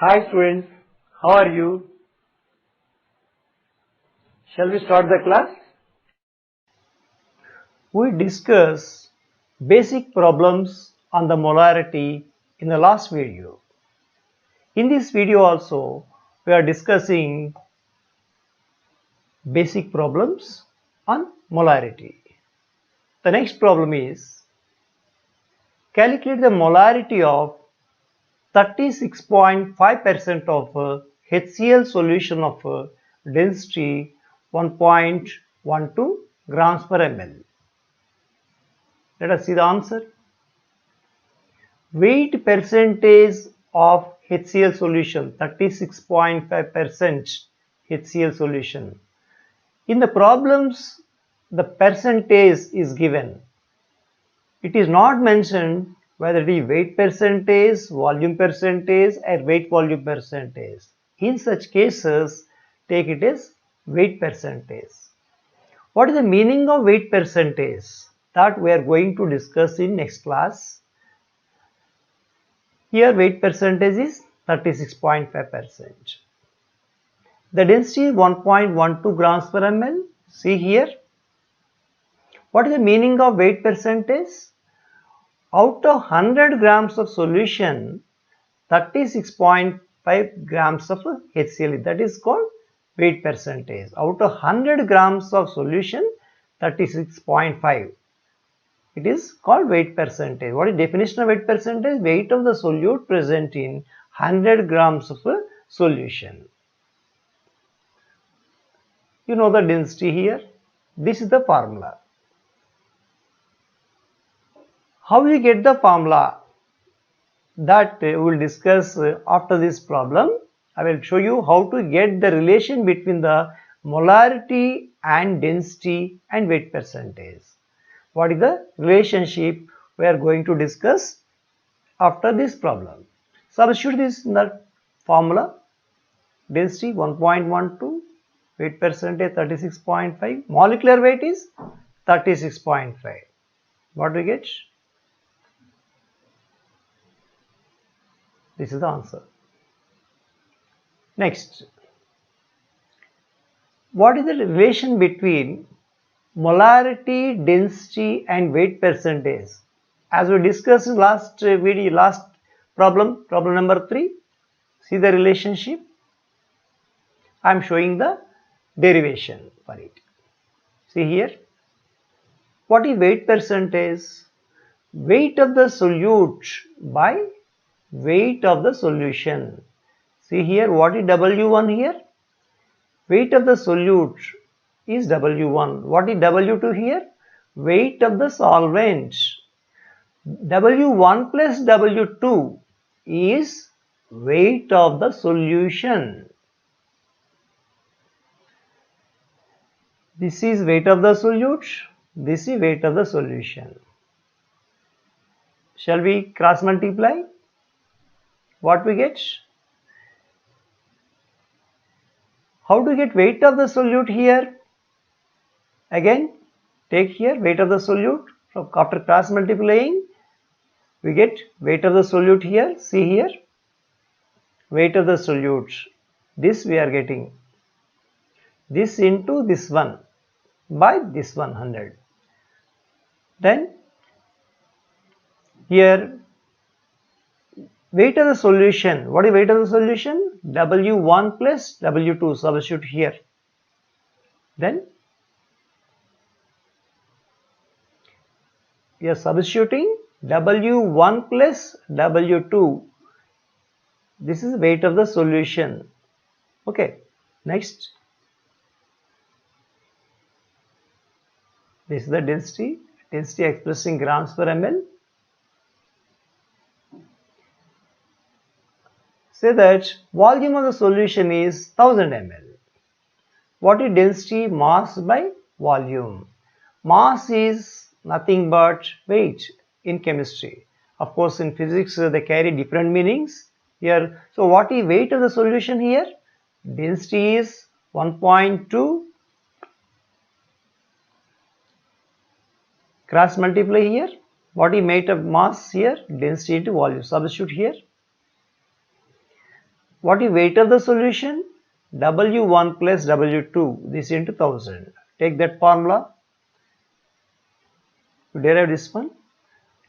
Hi students, how are you? Shall we start the class? We discussed basic problems on the molarity in the last video. In this video also, we are discussing basic problems on molarity. The next problem is calculate the molarity of 36.5% of HCl solution of density 1.12 grams per ml. Let us see the answer. Weight percentage of HCl solution, 36.5% HCl solution. In the problems, the percentage is given. It is not mentioned whether it is weight percentage, volume percentage or weight volume percentage. In such cases, take it as weight percentage. What is the meaning of weight percentage? That we are going to discuss in next class. Here weight percentage is 36.5%. The density is 1.12 grams per ml. See here. What is the meaning of weight percentage? Out of 100 grams of solution, 36.5 grams of HCl, that is called weight percentage. Out of 100 grams of solution, 36.5. It is called weight percentage. What is definition of weight percentage? Weight of the solute present in 100 grams of a solution. You know the density here. This is the formula. How we get the formula? That we will discuss after this problem. I will show you how to get the relation between the molarity and density and weight percentage. What is the relationship we are going to discuss after this problem. Substitute this in the formula. Density 1.12, weight percentage 36.5, molecular weight is 36.5. What do we get? This is the answer. Next, what is the relation between molarity, density and weight percentage? As we discussed in last video, last problem number 3. See the relationship. I am showing the derivation for it. See here. What is weight percentage? Weight of the solute by weight of the solution. See here, what is W1 here? Weight of the solute is W1. What is W2 here? Weight of the solvent. W1 plus W2 is weight of the solution. This is weight of the solute. This is weight of the solution. Shall we cross multiply? What we get? How to get weight of the solute here? Again, take here weight of the solute. After cross multiplying, we get weight of the solute here. See here. Weight of the solute. This we are getting. This into this one by this 100. Then here weight of the solution. What is weight of the solution? W1 plus W2. Substitute here. Then we are substituting W1 plus W2. This is weight of the solution. Okay. Next. This is the density. Density expressed in grams per ml. Say that volume of the solution is 1000 ml. What is density? Mass by volume. Mass is nothing but weight in chemistry. Of course, in physics they carry different meanings here. So what is weight of the solution here? Density is 1.2. Cross multiply here. What is weight of mass here? Density into volume. Substitute here. What is weight of the solution? W1 plus W2, this into 1000. Take that formula. You derive this one.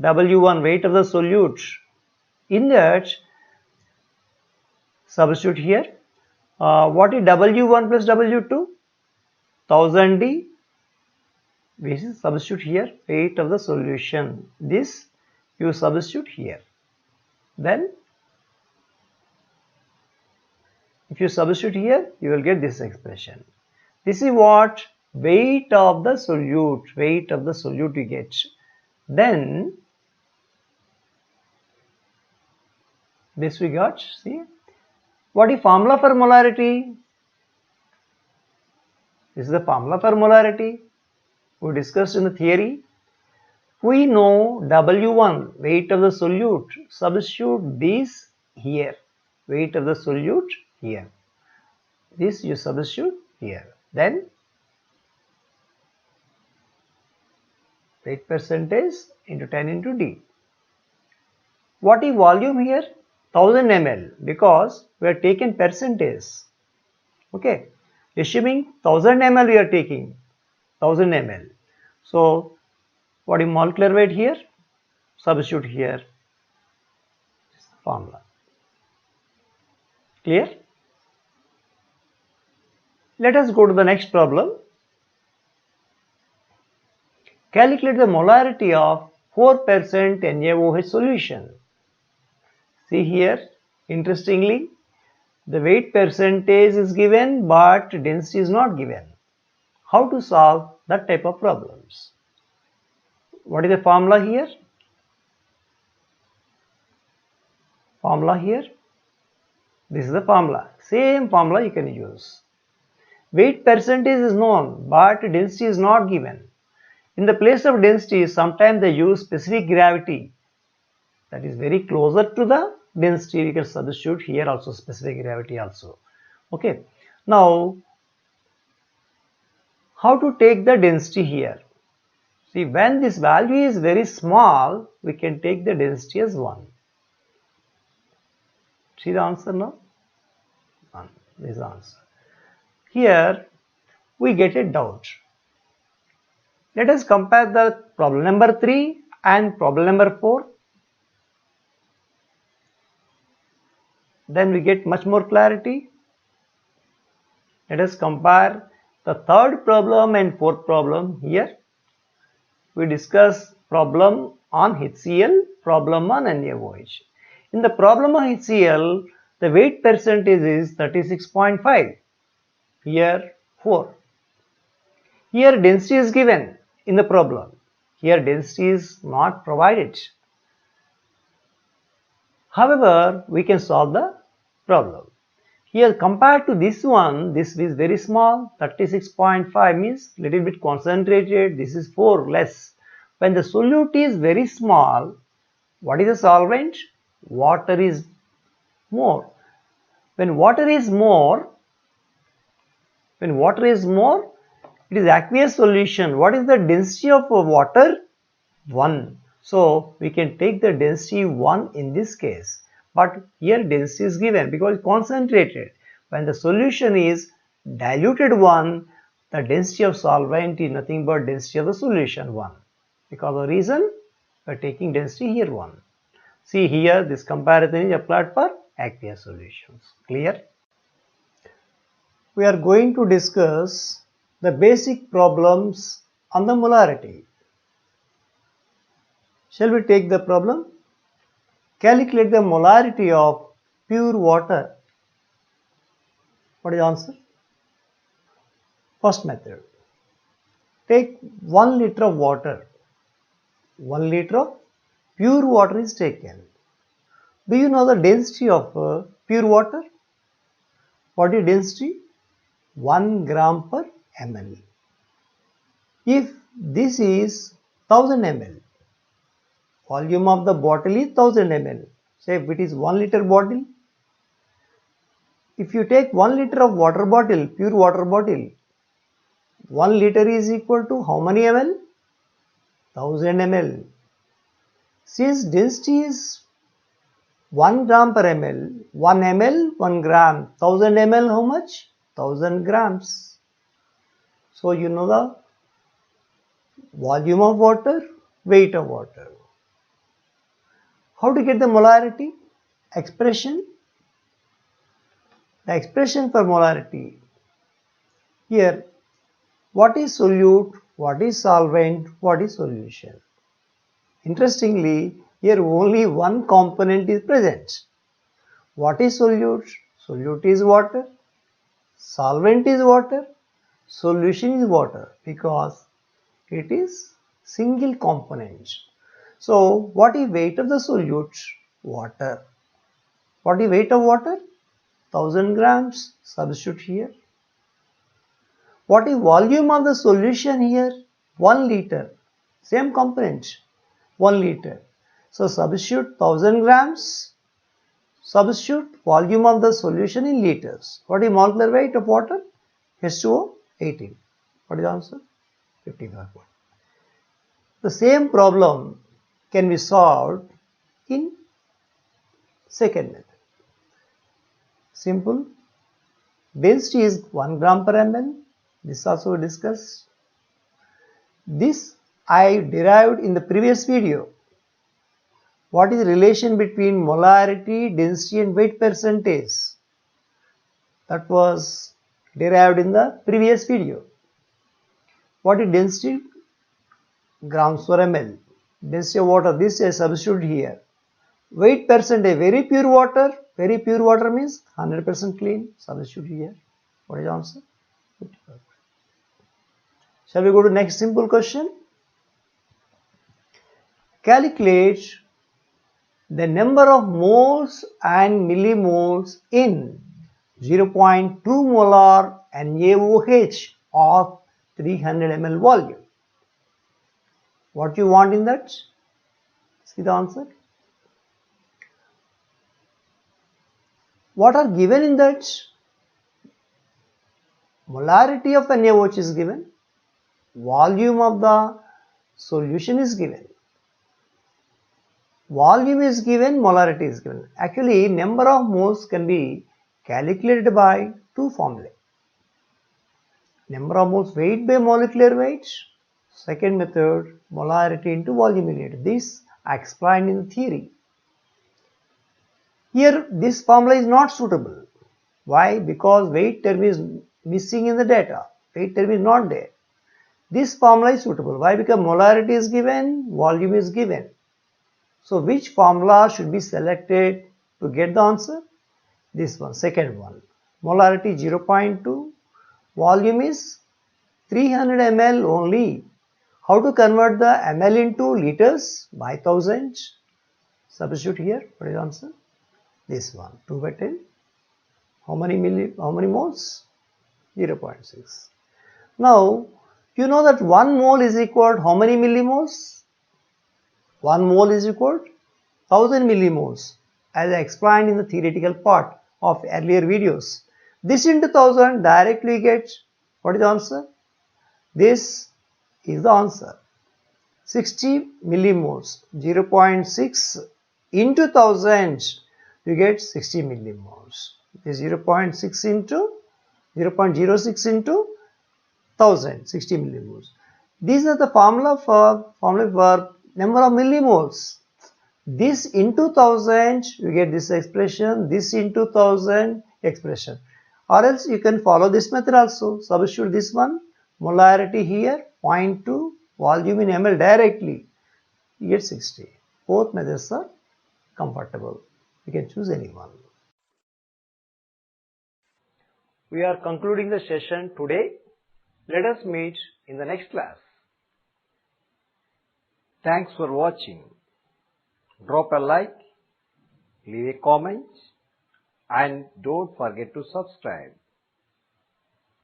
W1 weight of the solute. In that, substitute here. What is W1 plus W2? 1000D. We substitute here weight of the solution. This you substitute here. Then if you substitute here, you will get this expression. This is what weight of the solute you get. Then this we got. See, what is formula for molarity? This is the formula for molarity we discussed in the theory. We know W1 weight of the solute. Substitute this here, weight of the solute here. This you substitute here. Then weight percentage into 10 into D. What is volume here? 1000 ml, because we are taking percentage. Okay, assuming 1000 ml we are taking 1000 ml. So what is molecular weight here? Substitute here. Formula. Clear? Let us go to the next problem. Calculate the molarity of 4% NaOH solution. See here, interestingly, the weight percentage is given but density is not given. How to solve that type of problems? What is the formula here? Formula here. This is the formula. Same formula you can use. Weight percentage is known but density is not given. In the place of density, sometimes they use specific gravity that is very closer to the density. We can substitute here also specific gravity also. Okay. Now, how to take the density here? See, when this value is very small, we can take the density as 1. See the answer now? 1. This is the answer. Here, we get a doubt. Let us compare the problem number 3 and problem number 4. Then we get much more clarity. Let us compare the third problem and fourth problem. Here we discuss problem on HCl, problem on NaOH. In the problem on HCl, the weight percentage is 36.5. Here 4. Here density is given in the problem. Here density is not provided. However, we can solve the problem. Here compared to this one, this is very small. 36.5 means little bit concentrated. This is 4 less. When the solute is very small, what is the solvent? Water is more. When water is more, it is aqueous solution. What is the density of water? 1. So we can take the density 1 in this case. But here density is given because it's concentrated. When the solution is diluted 1, the density of solvent is nothing but density of the solution 1. Because of the reason we are taking density here 1. See here, this comparison is applied for aqueous solutions. Clear? We are going to discuss the basic problems on the molarity. Shall we take the problem? Calculate the molarity of pure water. What is the answer? First method. Take 1 liter of water. 1 liter of pure water is taken. Do you know the density of pure water? What is density? 1 gram per ml. If this is 1000 ml, volume of the bottle is 1000 ml. Say if it is 1 liter bottle. If you take 1 liter of water bottle, pure water bottle, 1 liter is equal to how many ml? 1000 ml. Since density is 1 gram per ml, 1 ml, 1 gram, 1000 ml, how much? 1000 grams. So you know the volume of water, weight of water. How to get the molarity? Expression. The expression for molarity. Here, what is solute, what is solvent, what is solution? Interestingly, here only one component is present. What is solute? Solute is water. Solvent is water. Solution is water because it is single component. So, what is weight of the solute? Water. What is weight of water? 1000 grams. Substitute here. What is volume of the solution here? 1 liter. Same component. 1 liter. So, substitute 1000 grams. Substitute volume of the solution in liters. What is molecular weight of water? H2O 18. What is the answer? 55. The same problem can be solved in second method. Simple. Density is 1 gram per ml. This also we discussed. This I derived in the previous video. What is the relation between molarity, density and weight percentage? That was derived in the previous video. What is density? Grams per ml. Density of water, this is substitute here. Weight percentage, very pure water means 100% clean, substitute here. What is the answer? 55. Shall we go to next simple question? Calculate the number of moles and millimoles in 0.2 molar NaOH of 300 ml volume. What you want in that? See the answer. What are given in that? Molarity of NaOH is given. Volume of the solution is given. Volume is given, molarity is given. Actually, number of moles can be calculated by two formulae. Number of moles weight by molecular weight. Second method, molarity into volume unit. This I explained in theory. Here, this formula is not suitable. Why? Because weight term is missing in the data. Weight term is not there. This formula is suitable. Why? Because molarity is given, volume is given. So, which formula should be selected to get the answer? This one, second one. Molarity 0.2, volume is 300 ml only. How to convert the ml into liters? By 1000. Substitute here. What is the answer? This one, 2 by 10. How many moles? 0.6. Now, you know that 1 mole is equal to how many millimoles? 1 mole is equal to 1000 millimoles, as I explained in the theoretical part of earlier videos. This into 1000 directly get, what is the answer? This is the answer. 60 millimoles. 0.6 into 1000, you get 60 millimoles. This 0.6 into 0.06 into 1000, 60 millimoles. These are the formula for number of millimoles. This into 1000, you get this expression. This into 1000 expression. Or else you can follow this method also. Substitute this one. Molarity here 0.2, volume in ml directly. You get 60. Both methods are comfortable. You can choose any one. We are concluding the session today. Let us meet in the next class. Thanks for watching. Drop a like, leave a comment, and don't forget to subscribe.